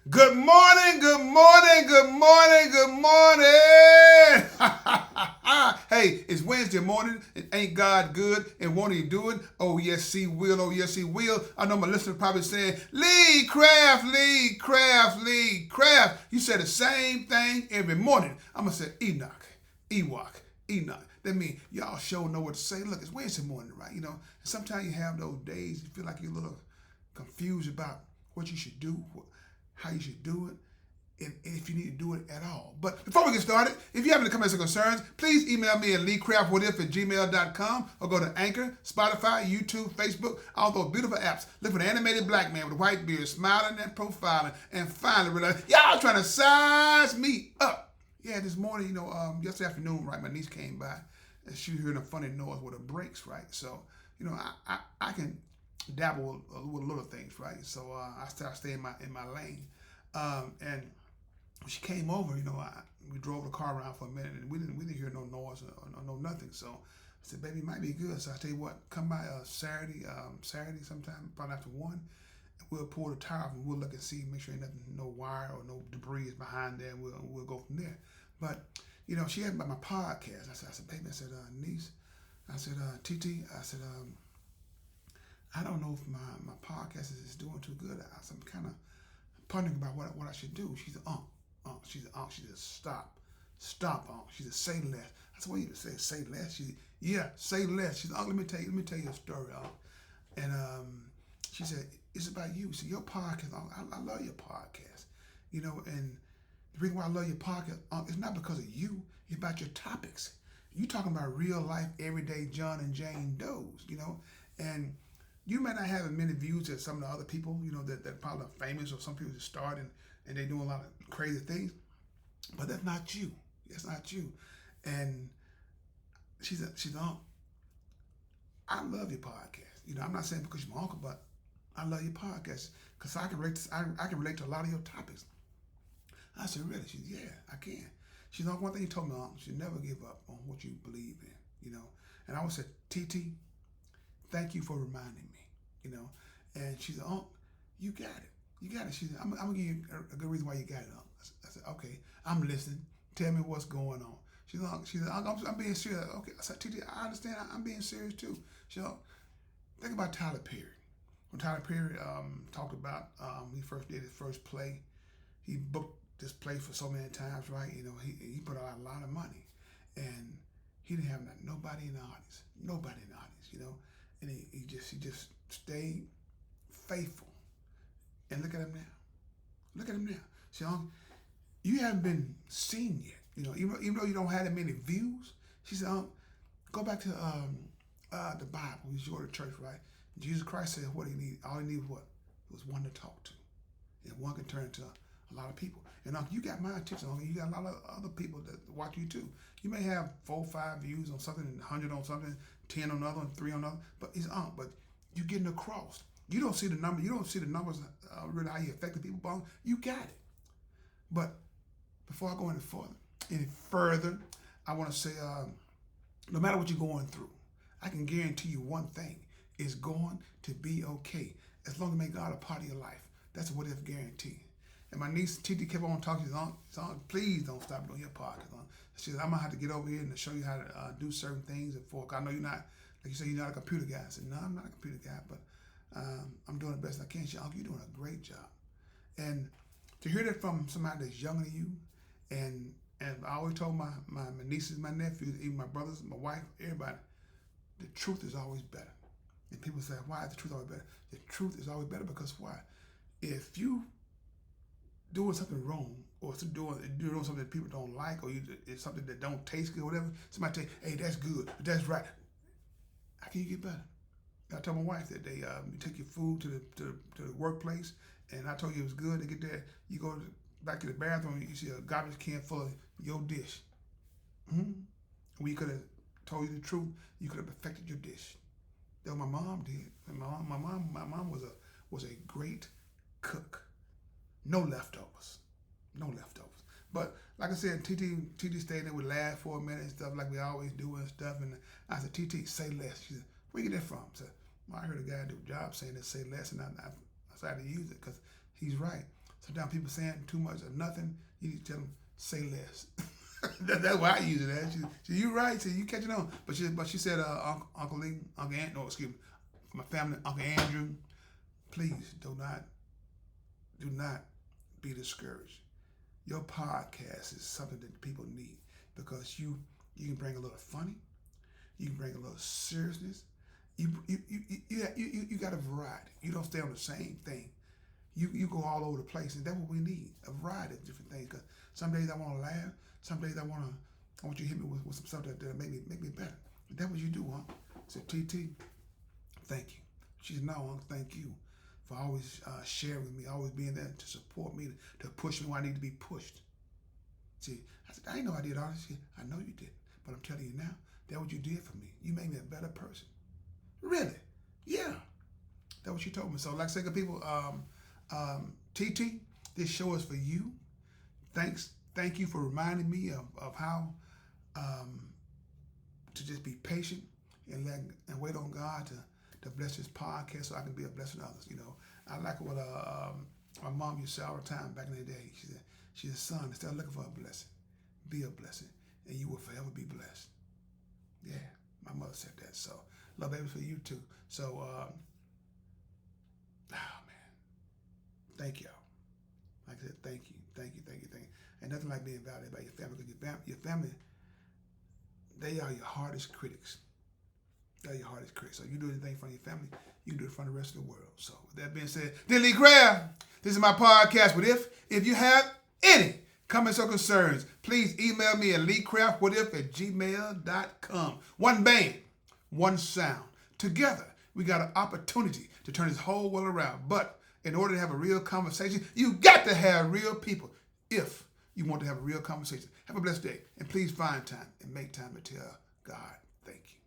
Good morning, good morning, good morning, good morning. Hey, it's Wednesday morning. And ain't God good? And won't He do it? Oh, yes, He will. Oh, yes, He will. I know my listeners probably saying, Lee Craft, Lee Craft, Lee Craft. You say the same thing every morning. I'm going to say Enoch, Ewok, Enoch. That means y'all sure know what to say. Look, it's Wednesday morning, right? And sometimes you have those days you feel like you're a little confused about what you should do, how you should do it, and if you need to do it at all. But before we get started, if you have any comments or concerns, please email me at leecraftwhatif@gmail.com or go to Anchor, Spotify, YouTube, Facebook, all those beautiful apps. Look for the animated black man with a white beard, smiling and profiling, and finally realize, y'all trying to size me up. Yeah, this morning, yesterday afternoon, right, my niece came by and she was hearing a funny noise with her brakes, right? So, I can dabble with little things, right? So I stay in my lane. And when she came over, we drove the car around for a minute, and we didn't hear no noise or no nothing. So I said, "Baby, it might be good." So I tell you what, come by Saturday sometime, probably after 1, and we'll pull the tire off and we'll look and see, make sure ain't nothing, no wire or no debris is behind there, and we'll go from there. But she asked about my podcast. I said, "Baby," I said, "Niece," I said, "TT," I said, "I don't know if my podcast is doing too good. I'm kind of pondering about what I should do." She's an She's an She said, stop, She said, say less. I said, "What you say less?" She said, "Yeah, say less." She said, "Let me tell you a story, And she said, "It's about you." She said, "Your podcast, I love your podcast. And the reason why I love your podcast, it's not because of you. It's about your topics. You talking about real life, everyday John and Jane Does, and you may not have as many views as some of the other people, that probably are famous, or some people just start and they do a lot of crazy things, but that's not you. That's not you." And she said, "I love your podcast. I'm not saying because you're my uncle, but I love your podcast because I can relate to a lot of your topics." I said, "Really?" She said, "Yeah, I can." She said, "One thing you told me, Uncle, you never give up on what you believe in. And I would say, TT, thank you for reminding me. And she said, "Oh, you got it. You got it." She said, "I'm gonna give you a good reason why you got it, Uncle." I said, "Okay, I'm listening. Tell me what's going on." She said, I'm being serious." Okay, I said, "TT, I understand. I'm being serious too." She said, "Think about Tyler Perry. When Tyler Perry talked about when he first did his first play, he booked this play for so many times, right? He put out a lot of money, and he didn't have nobody in the audience, and he just stayed faithful. And look at him now. Look at him now. See, you haven't been seen yet. Even though you don't have that many views." She said, "Go back to the Bible. You go to church, right? Jesus Christ said what he needed. All he needed was one to talk to, and one can turn into a lot of people. And you got my attention. You got a lot of other people that watch you too. You may have 4, 5 views on something, 100 on something, 10 on another, and 3 on another. But but you're getting across. You don't see the number. You don't see the numbers really how you affect the people. But you got it. But before I go any further, I want to say, no matter what you're going through, I can guarantee you one thing: it's going to be okay as long as you make God a part of your life. That's what it's guaranteed. And my niece TT kept on talking. She said, "Please don't stop doing your podcast." She said, "I'm gonna have to get over here and show you how to do certain things." I know you're not, like you said, you're not a computer guy. I said, "No, I'm not a computer guy, but I'm doing the best I can." She said, "Uncle, you're doing a great job." And to hear that from somebody that's younger than you, and I always told my nieces, my nephews, even my brothers, my wife, everybody, the truth is always better. And people say, "Why is the truth always better?" The truth is always better because why? If you doing something wrong, or doing something that people don't like, or it's something that don't taste good, or whatever, somebody tell you, "Hey, that's good, that's right." How can you get better? I told my wife that you take your food to the workplace, and I told you it was good. They get there, you go back to the bathroom, you see a garbage can full of your dish. Mm-hmm. We could have told you the truth. You could have perfected your dish. That's what my mom did. And my mom was a great cook. No leftovers. No leftovers. But like I said, TT stayed there. We laughed for a minute and stuff like we always do and stuff. And I said, "TT, say less." She said, "Where you get that from?" I said, "Well, I heard a guy do a job saying that say less, and I decided to use it because he's right." Sometimes people saying too much or nothing. You need to tell them, say less. That's why I use it as. She you right. She, you catching on. But she said, Uncle Lee, Uncle Aunt, no, excuse me, my family, Uncle Andrew, please do not be discouraged. Your podcast is something that people need because you can bring a little funny, you can bring a little seriousness. You got a variety. You don't stay on the same thing. You go all over the place, and that's what we need, a variety of different things. Because some days I want to laugh, some days I want you to hit me with some stuff that make me better. And that's what you do, huh? So TT, thank you. She said, no, Uncle, thank you for always sharing with me, always being there to support me, to push me when I need to be pushed. See, I said, I didn't know I did all this. I know you did, but I'm telling you now, that's what you did for me. You made me a better person. Really? Yeah. That's what she told me. So, like I said, people, TT, this show is for you. Thank you for reminding me of how to just be patient and wait on God to bless this podcast so I can be a blessing to others. You know, I like what my mom used to say all the time back in the day. She said, son, instead of looking for a blessing, be a blessing, and you will forever be blessed. Yeah, my mother said that. So, love baby for you too. So, man, thank y'all. Like I said, thank you. And nothing like being validated by your family, because your family, they are your hardest critics. They're your hardest critics. So you do anything from your family, you can do it from the rest of the world. So with that being said, then Lee Craft, this is my podcast. But if you have any comments or concerns, please email me at leecraftwhatif@gmail.com. One band, one sound. Together, we got an opportunity to turn this whole world around. But in order to have a real conversation, you got to have real people. If you want to have a real conversation, have a blessed day. And please find time and make time to tell God thank you.